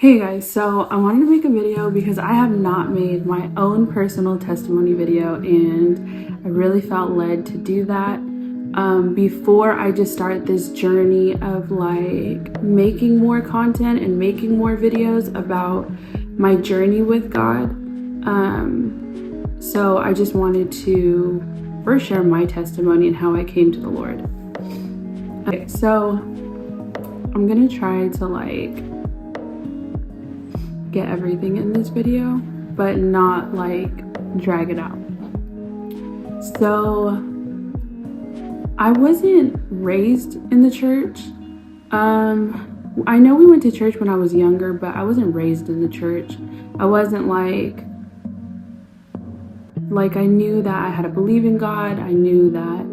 Hey guys, so I wanted to make a video because I have not made my own personal testimony video and I really felt led to do that before I just start this journey of like making more content and making more videos about my journey with God. So I just wanted to first share my testimony and how I came to the Lord. Okay, so I'm gonna try to like get everything in this video, but not like drag it out. So I wasn't raised in the church. I know we went to church when I was younger, but I wasn't raised in the church. I wasn't like I knew that I had to believe in God. I knew that,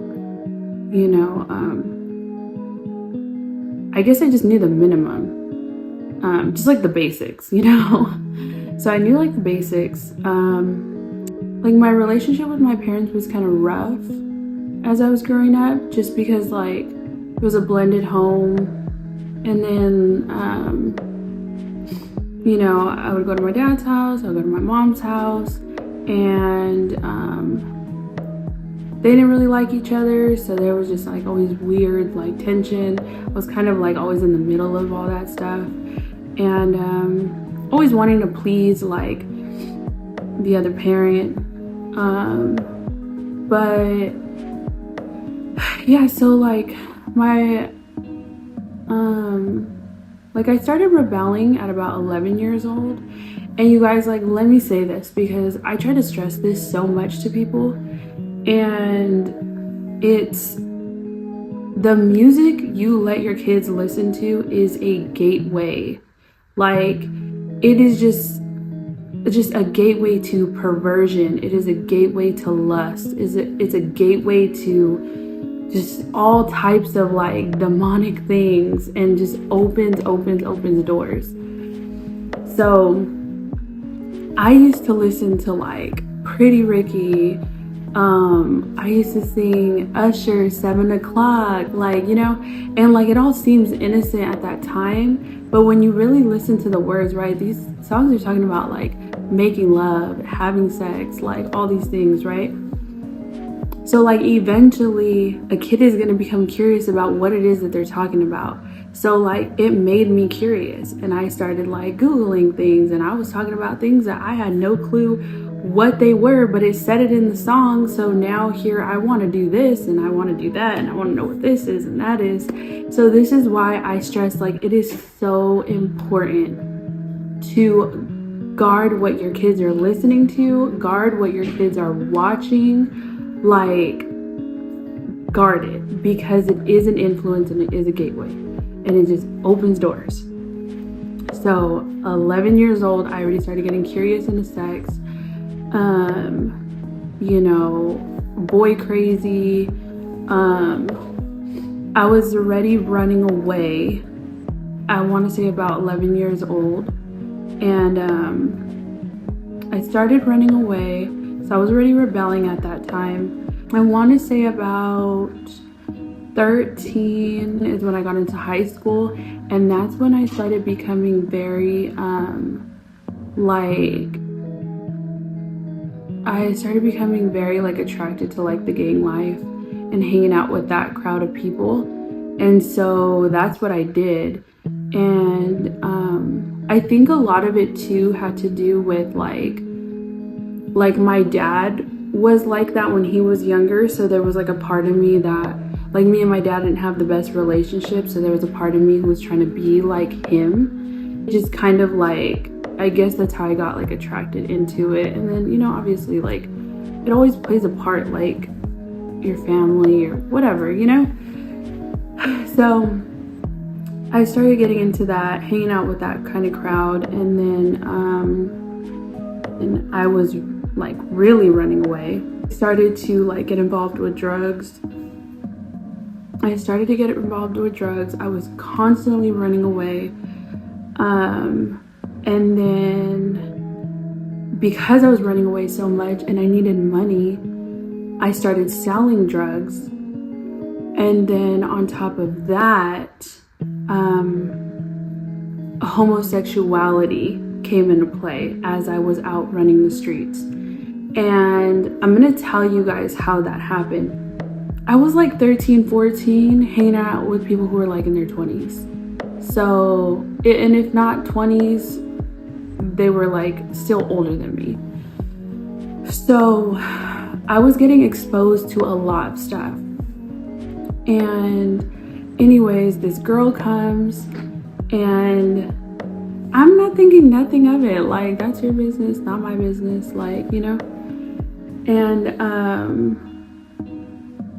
you know, I guess I just knew the minimum. Just like the basics, you know? So I knew like the basics. Like my relationship with my parents was kind of rough as I was growing up, just because like it was a blended home. And then, you know, I would go to my dad's house, I would go to my mom's house, and they didn't really like each other. So there was just like always weird like tension. I was kind of like always in the middle of all that stuff. And always wanting to please like the other parent, but yeah, so like my like I started rebelling at about 11 years old. And you guys, like, let me say this because I try to stress this so much to people, and it's the music you let your kids listen to is a gateway. Like, it is just a gateway to perversion. It is a gateway to lust. It's a gateway to just all types of like demonic things, and just opens doors. So I used to listen to like Pretty Ricky. I used to sing Usher, 7 o'clock, like, you know, and like it all seems innocent at that time, but when you really listen to the words, right, these songs are talking about like making love, having sex, like all these things, right? So like eventually a kid is going to become curious about what it is that they're talking about. So like it made me curious, and I started like Googling things, and I was talking about things that I had no clue what they were, but it said it in the song. So now here I want to do this and I want to do that, and I want to know what this is and that is. So this is why I stress like it is so important to guard what your kids are listening to, guard what your kids are watching, like guard it, because it is an influence and it is a gateway, and it just opens doors. So 11 years old, I already started getting curious into sex. You know, boy crazy. I was already running away. I want to say about 11 years old. And I started running away. So I was already rebelling at that time. I want to say about 13 is when I got into high school. And that's when I started becoming very, like attracted to like the gang life and hanging out with that crowd of people. And so that's what I did. And I think a lot of it too had to do with like my dad was like that when he was younger. So there was like a part of me that, like, me and my dad didn't have the best relationship. So there was a part of me who was trying to be like him. Just kind of like, I guess that's how I got like attracted into it. And then, you know, obviously like it always plays a part, like your family or whatever, you know? So I started getting into that, hanging out with that kind of crowd. And then and I was like really running away. I started to like get involved with drugs. I was constantly running away. And then because I was running away so much and I needed money, I started selling drugs. And then on top of that, homosexuality came into play as I was out running the streets. And I'm gonna tell you guys how that happened. I was like 13, 14, hanging out with people who were like in their 20s. So, and if not 20s, they were like still older than me. So I was getting exposed to a lot of stuff. And anyways, this girl comes and I'm not thinking nothing of it. Like, that's your business, not my business, like, you know? And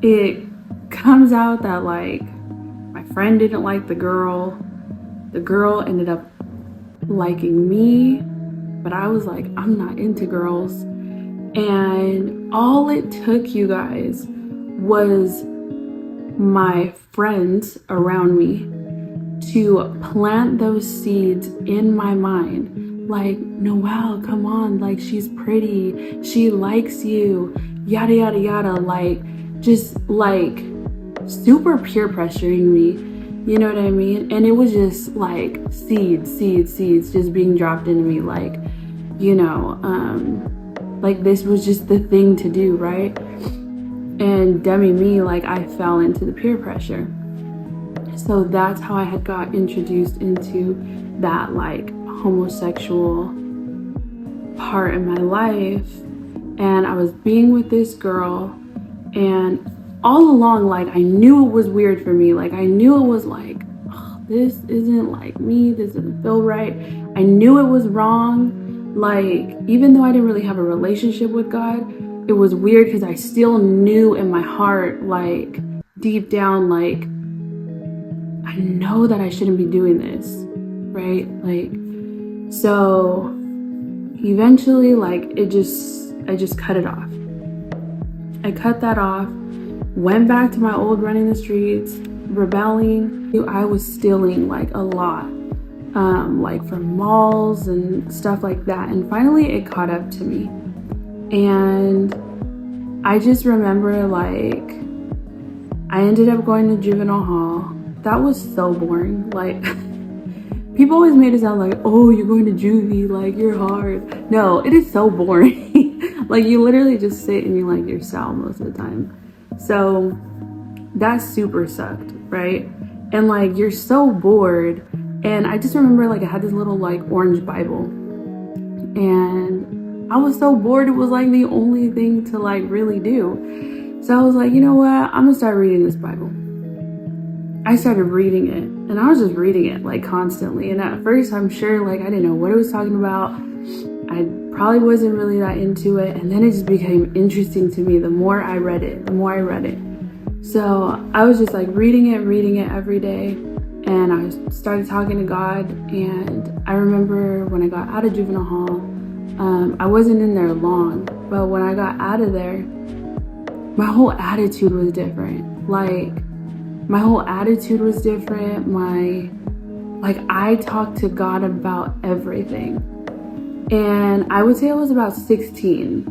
it comes out that like my friend didn't like the girl ended up liking me, but I was like, I'm not into girls. And all it took, you guys, was my friends around me to plant those seeds in my mind. Like, Noelle, come on, like, she's pretty, she likes you, yada yada yada, like, just like super peer pressuring me, you know what I mean? And it was just like seeds just being dropped into me, like, you know, like this was just the thing to do, right? And dummy me, like, I fell into the peer pressure. So that's how I had got introduced into that like homosexual part in my life. And I was being with this girl, and all along, like, I knew it was weird for me. Like, I knew it was like, oh, this isn't like me, this doesn't feel right. I knew it was wrong. Like, even though I didn't really have a relationship with God, it was weird because I still knew in my heart, like deep down, like, I know that I shouldn't be doing this, right? Like, so eventually, like, I just cut it off. I cut that off, went back to my old running the streets, rebelling. I was stealing like a lot, like from malls and stuff like that. And finally it caught up to me. And I just remember, like, I ended up going to juvenile hall. That was so boring. Like, people always made it sound like, oh, you're going to juvie, like, you're hard. No, it is so boring. Like, you literally just sit in like your cell most of the time. So that super sucked, right? And like, you're so bored. And I just remember, like, I had this little like orange Bible, and I was so bored. It was like the only thing to like really do. So I was like, you know what? I'm gonna start reading this Bible. I started reading it, and I was just reading it like constantly. And at first, I'm sure, like, I didn't know what it was talking about. I probably wasn't really that into it. And then it just became interesting to me. The more I read it. So I was just like reading it every day. And I started talking to God. And I remember when I got out of juvenile hall, I wasn't in there long, but when I got out of there, my whole attitude was different. Like, my whole attitude was different. I talked to God about everything. And I would say I was about 16,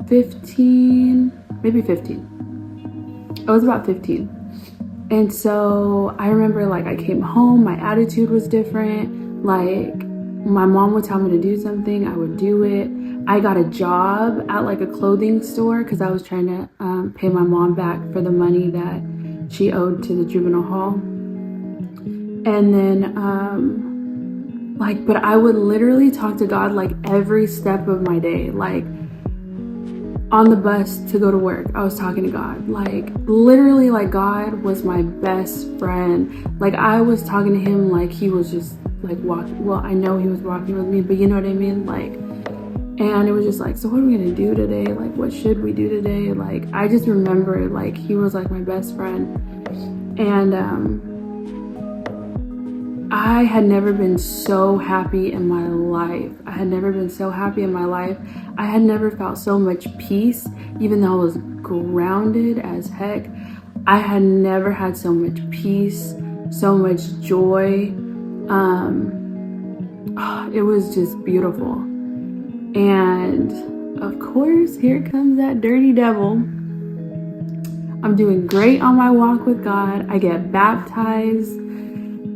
15, maybe 15. I was about 15. And so I remember, like, I came home, my attitude was different. Like, my mom would tell me to do something, I would do it. I got a job at like a clothing store because I was trying to pay my mom back for the money that she owed to the juvenile hall. And then, but I would literally talk to God like every step of my day. Like, on the bus to go to work, I was talking to God. Like, literally, like, God was my best friend. Like, I was talking to him like he was just like walking. Well, I know he was walking with me, but you know what I mean? Like, and it was just like, so what are we gonna do today? Like, what should we do today? Like, I just remember, like, he was like my best friend. And I had never been so happy in my life. I had never felt so much peace, even though I was grounded as heck. I had never had so much peace, so much joy. It was just beautiful. And of course, here comes that dirty devil. I'm doing great on my walk with God. I get baptized.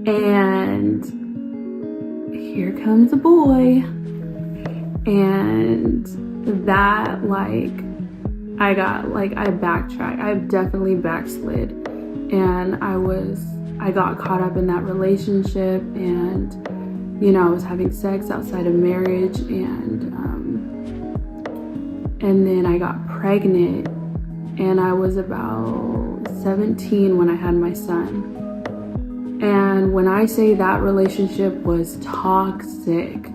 And here comes a boy. And that, like, I backtracked. I've definitely backslid. And I got caught up in that relationship, and, I was having sex outside of marriage, and then I got pregnant, and I was about 17 when I had my son. And when I say that relationship was toxic,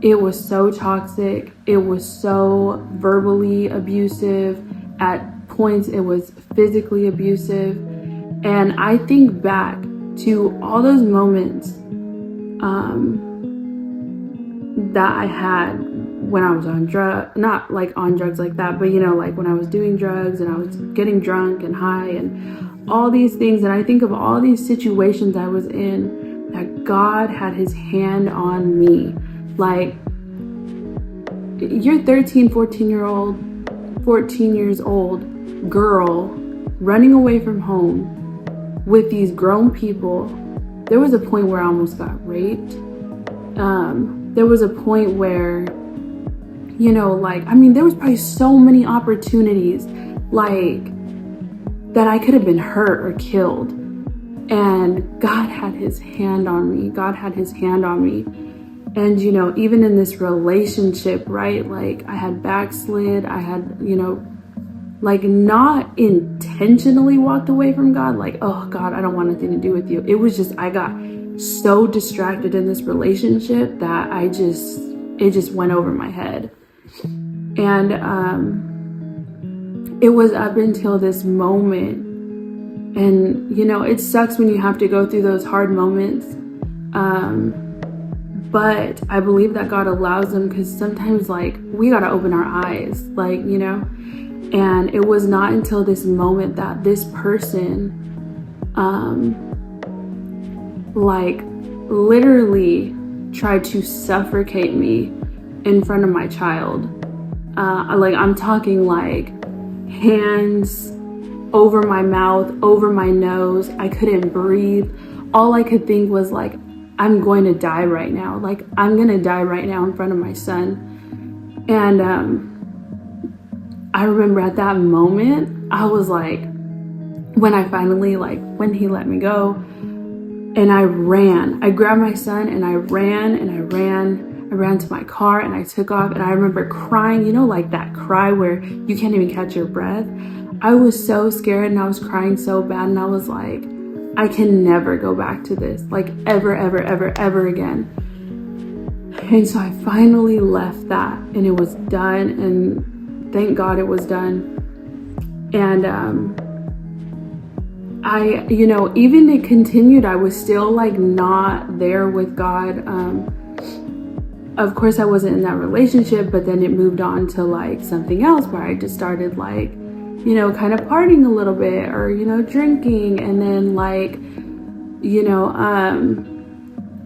it was so toxic. It was so verbally abusive. At points, it was physically abusive. And I think back to all those moments that I had when I was on drugs, not like on drugs like that, but like when I was doing drugs and I was getting drunk and high and all these things. And I think of all these situations I was in that God had his hand on me. Like, you're 13, 14 years old girl running away from home with these grown people. There was a point where I almost got raped. There was a point where, there was probably so many opportunities, that I could have been hurt or killed. And God had his hand on me. And, even in this relationship, right? Like, I had backslid. I had, not intentionally walked away from God. Like, oh God, I don't want anything to do with you. It was just, I got so distracted in this relationship that it just went over my head. And it was up until this moment. And, it sucks when you have to go through those hard moments. But I believe that God allows them, because sometimes, we got to open our eyes, and it was not until this moment that this person, literally tried to suffocate me in front of my child. I'm talking hands over my mouth, over my nose. I couldn't breathe. All I could think was I'm going to die right now. I'm going to die right now in front of my son. And I remember at that moment, I was when I finally, when he let me go, and I ran. I grabbed my son and I ran. I ran to my car and I took off. And I remember crying, that cry where you can't even catch your breath. I was so scared and I was crying so bad. And I was I can never go back to this, ever, ever, ever, ever again. And so I finally left that, and it was done, and thank God it was done. And even it continued. I was still not there with God. Of course I wasn't in that relationship, but then it moved on to something else where I just started kind of partying a little bit, or, drinking. And then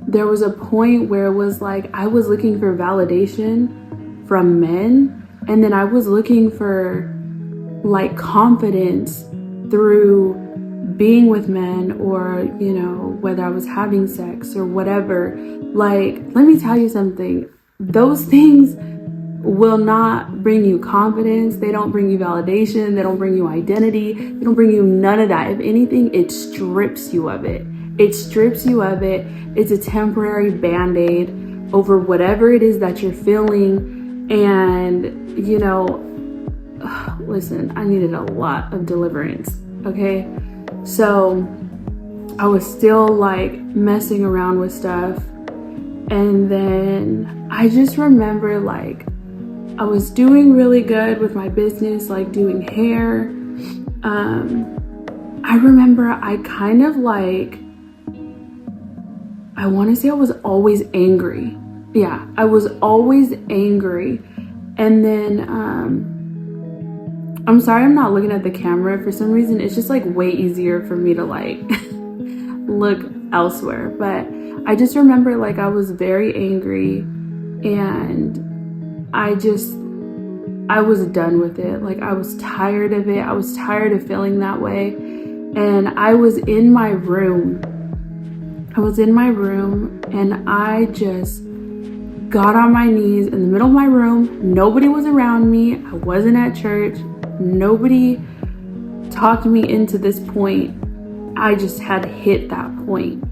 there was a point where it was I was looking for validation from men. And then I was looking for confidence through being with men, or, whether I was having sex or whatever. Let me tell you something. Those things will not bring you confidence. They don't bring you validation. They don't bring you identity. They don't bring you none of that. If anything, it strips you of it. It's a temporary band-aid over whatever it is that you're feeling. And, listen, I needed a lot of deliverance. Okay. So I was still messing around with stuff. And then I just remember I was doing really good with my business, doing hair. I remember I kind of I want to say I was always angry. Yeah, I was always angry. And then, I'm sorry I'm not looking at the camera. For some reason, it's just way easier for me to look elsewhere. But I just remember I was very angry, and I was done with it. I was tired of it. I was tired of feeling that way. And I was in my room I was in my room and I just got on my knees in the middle of my room. Nobody was around me. I wasn't at church. Nobody talked me into this point. I just had hit that point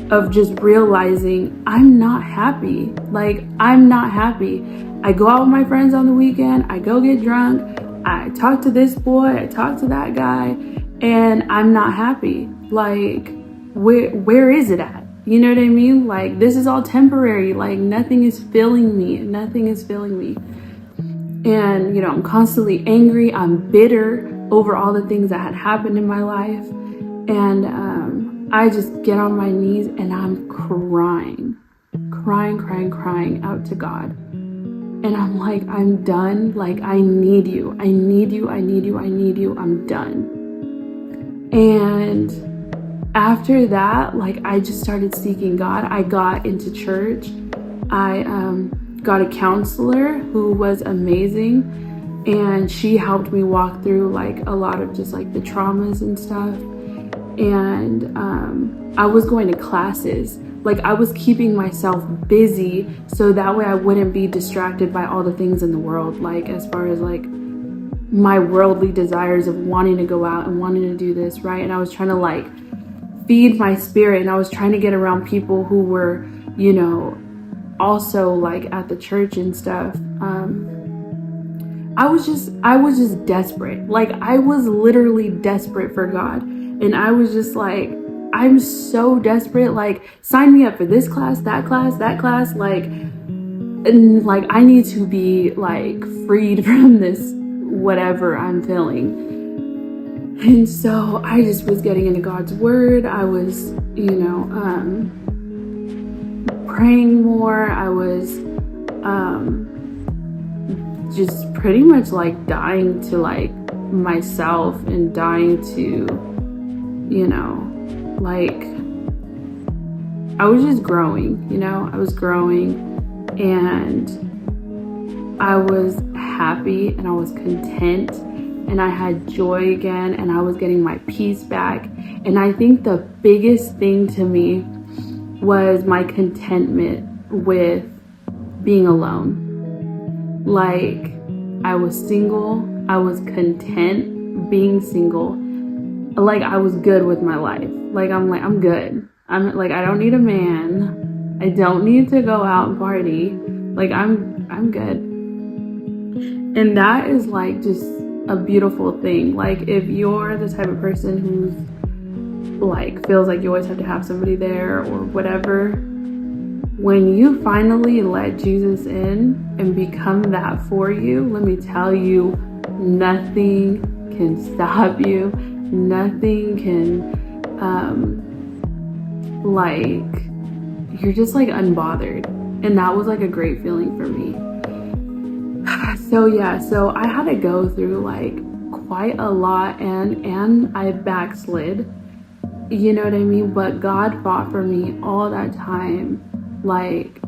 of just realizing I'm not happy. Like, I'm not happy. I go out with my friends on the weekend. I go get drunk. I talk to this boy. I talk to that guy. And I'm not happy. Like, where is it at? You know what I mean? Like, this is all temporary. Like, nothing is filling me. Nothing is filling me. And, you know, I'm constantly angry. I'm bitter over all the things that had happened in my life. And I just get on my knees and I'm crying out to God. And I'm like, I'm done. Like, I need you. I need you. I need you. I need you. I'm done. And after that, like, I just started seeking God. I got into church. I got a counselor who was amazing, and she helped me walk through like a lot of just like the traumas and stuff. And I was going to classes. Like, I was keeping myself busy so that way I wouldn't be distracted by all the things in the world, like as far as like my worldly desires of wanting to go out and wanting to do this, right? And I was trying to like feed my spirit, and I was trying to get around people who were, you know, also like at the church and stuff. I was just desperate. Like, I was literally desperate for God. And I was just like, I'm so desperate. Like, sign me up for this class, that class, that class. Like, and like, I need to be like freed from this whatever I'm feeling. And so I just was getting into God's word. I was, you know, praying more. I was just pretty much like dying to like myself and dying to, you know, like, I was just growing, you know, I was growing, and I was happy and I was content and I had joy again, and I was getting my peace back. And I think the biggest thing to me was my contentment with being alone. Like, I was single, I was content being single. Like, I was good with my life. Like, I'm good. I'm like, I don't need a man. I don't need to go out and party. Like, I'm good. And that is like just a beautiful thing. Like, if you're the type of person who's like feels like you always have to have somebody there or whatever, when you finally let Jesus in and become that for you, let me tell you, nothing can stop you. Nothing can, like, you're just like unbothered. And that was like a great feeling for me. So yeah, so I had to go through like quite a lot, and I backslid, you know what I mean? But God fought for me all that time. Like,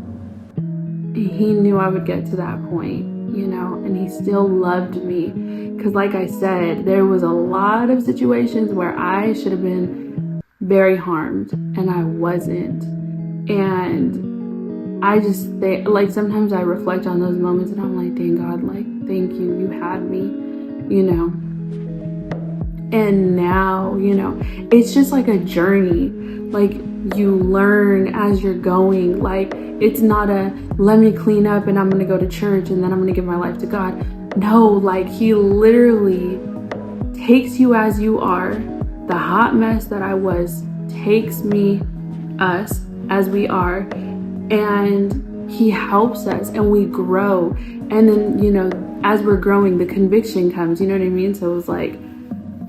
he knew I would get to that point, you know, and he still loved me. Because like I said, there was a lot of situations where I should have been very harmed, and I wasn't. And I just, like, sometimes I reflect on those moments and I'm like, dang God, like, thank you, you had me, you know. And now, you know, it's just like a journey. Like, you learn as you're going. Like, it's not a, let me clean up and I'm gonna go to church and then I'm gonna give my life to God. No, like, he literally takes you as you are. The hot mess that I was takes me, us, as we are, and he helps us and we grow. And then, you know, as we're growing, the conviction comes, you know what I mean? So it was like,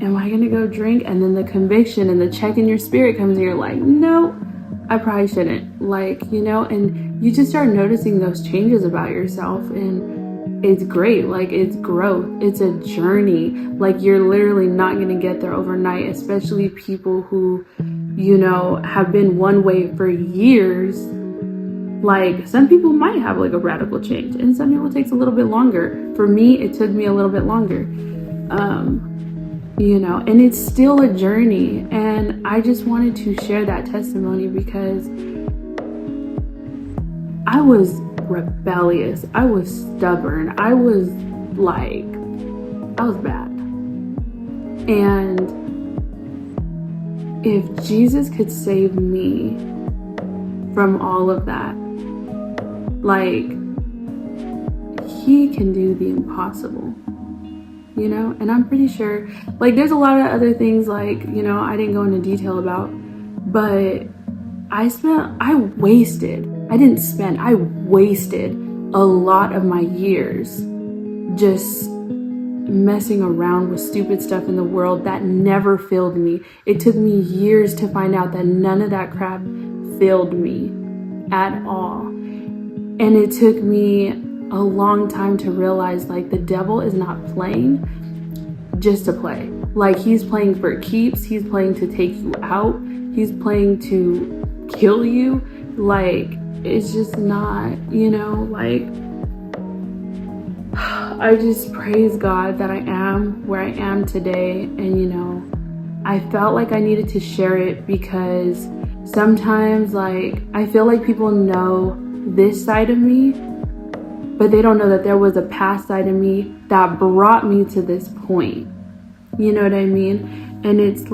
am I gonna go drink? And then the conviction and the check in your spirit comes and you're like, no, I probably shouldn't. Like, you know, and you just start noticing those changes about yourself, and it's great. Like, it's growth. It's a journey. Like, you're literally not gonna get there overnight, especially people who, you know, have been one way for years. Like, some people might have like a radical change, and some people it takes a little bit longer. For me, it took me a little bit longer. and it's still a journey. And I just wanted to share that testimony because I was rebellious, I was stubborn, I was bad. And if Jesus could save me from all of that, he can do the impossible, and I'm pretty sure there's a lot of other things I didn't go into detail about, but I wasted a lot of my years just messing around with stupid stuff in the world that never filled me. It took me years to find out that none of that crap filled me at all. And it took me a long time to realize the devil is not playing just to play. He's playing for keeps, he's playing to take you out, he's playing to kill you. It's just not, I just praise God that I am where I am today. And I felt like I needed to share it because sometimes I feel like people know this side of me, but they don't know that there was a past side of me that brought me to this point. You know what I mean? And it's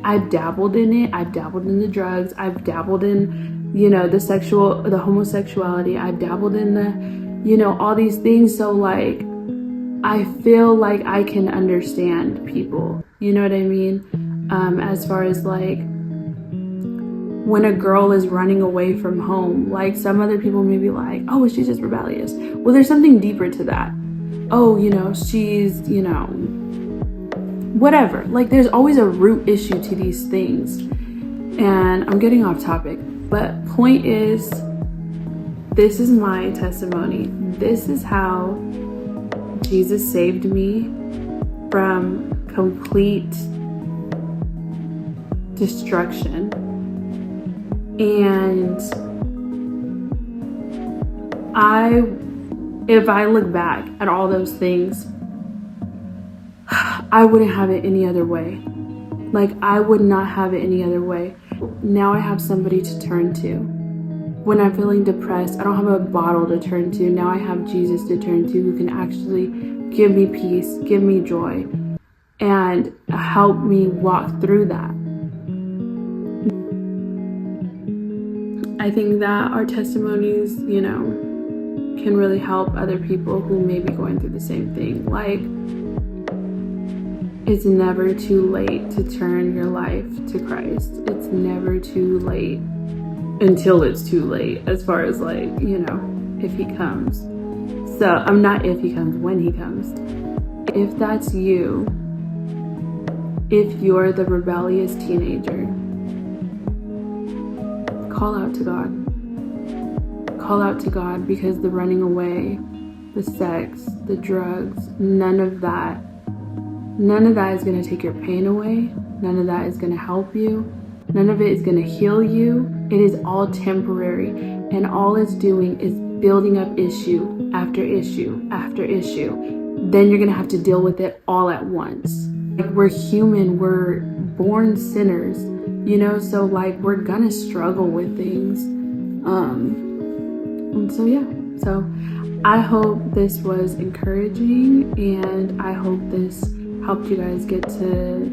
I've dabbled in it. I've dabbled in the drugs. I've dabbled in, the homosexuality. I've dabbled in the, all these things. So I feel like I can understand people. You know what I mean? As far as when a girl is running away from home, some other people may be oh, she's just rebellious. Well, there's something deeper to that. Oh, she's, whatever. There's always a root issue to these things. And I'm getting off topic, but point is, this is my testimony. This is how Jesus saved me from complete destruction. And if I look back at all those things, I wouldn't have it any other way. I would not have it any other way. Now I have somebody to turn to. When I'm feeling depressed, I don't have a bottle to turn to. Now I have Jesus to turn to, who can actually give me peace, give me joy, and help me walk through that. I think that our testimonies, can really help other people who may be going through the same thing. It's never too late to turn your life to Christ. It's never too late until it's too late, as far as if he comes. So I'm not if he comes, when he comes. If that's you, if you're the rebellious teenager, call out to God. Call out to God, because the running away, the sex, the drugs, none of that is going to take your pain away. None of that is going to help you. None of it is going to heal you. It is all temporary. And all it's doing is building up issue after issue after issue. Then you're going to have to deal with it all at once. We're human. We're born sinners, so we're going to struggle with things. And so, yeah. So I hope this was encouraging, and I hope this helped you guys get to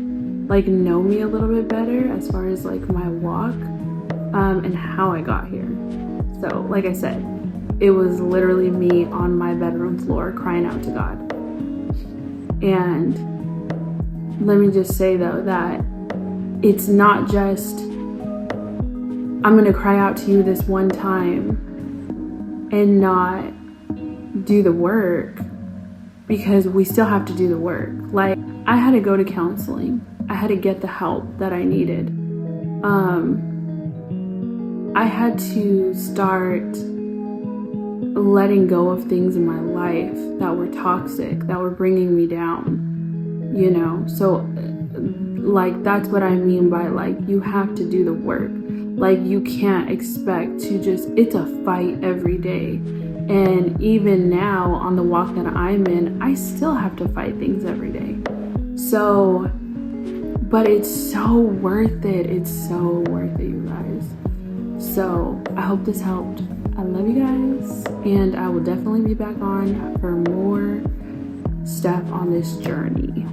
know me a little bit better as far as my walk and how I got here. So like I said, it was literally me on my bedroom floor crying out to God. And let me just say though that it's not just I'm gonna cry out to you this one time and not do the work, because we still have to do the work. I had to go to counseling. I had to get the help that I needed. I had to start letting go of things in my life that were toxic, that were bringing me down, So that's what I mean by you have to do the work. You can't expect to it's a fight every day. And even now on the walk that I'm in, I still have to fight things every day. So but it's so worth it. It's so worth it, you guys. So I hope this helped. I love you guys, and I will definitely be back on for more stuff on this journey.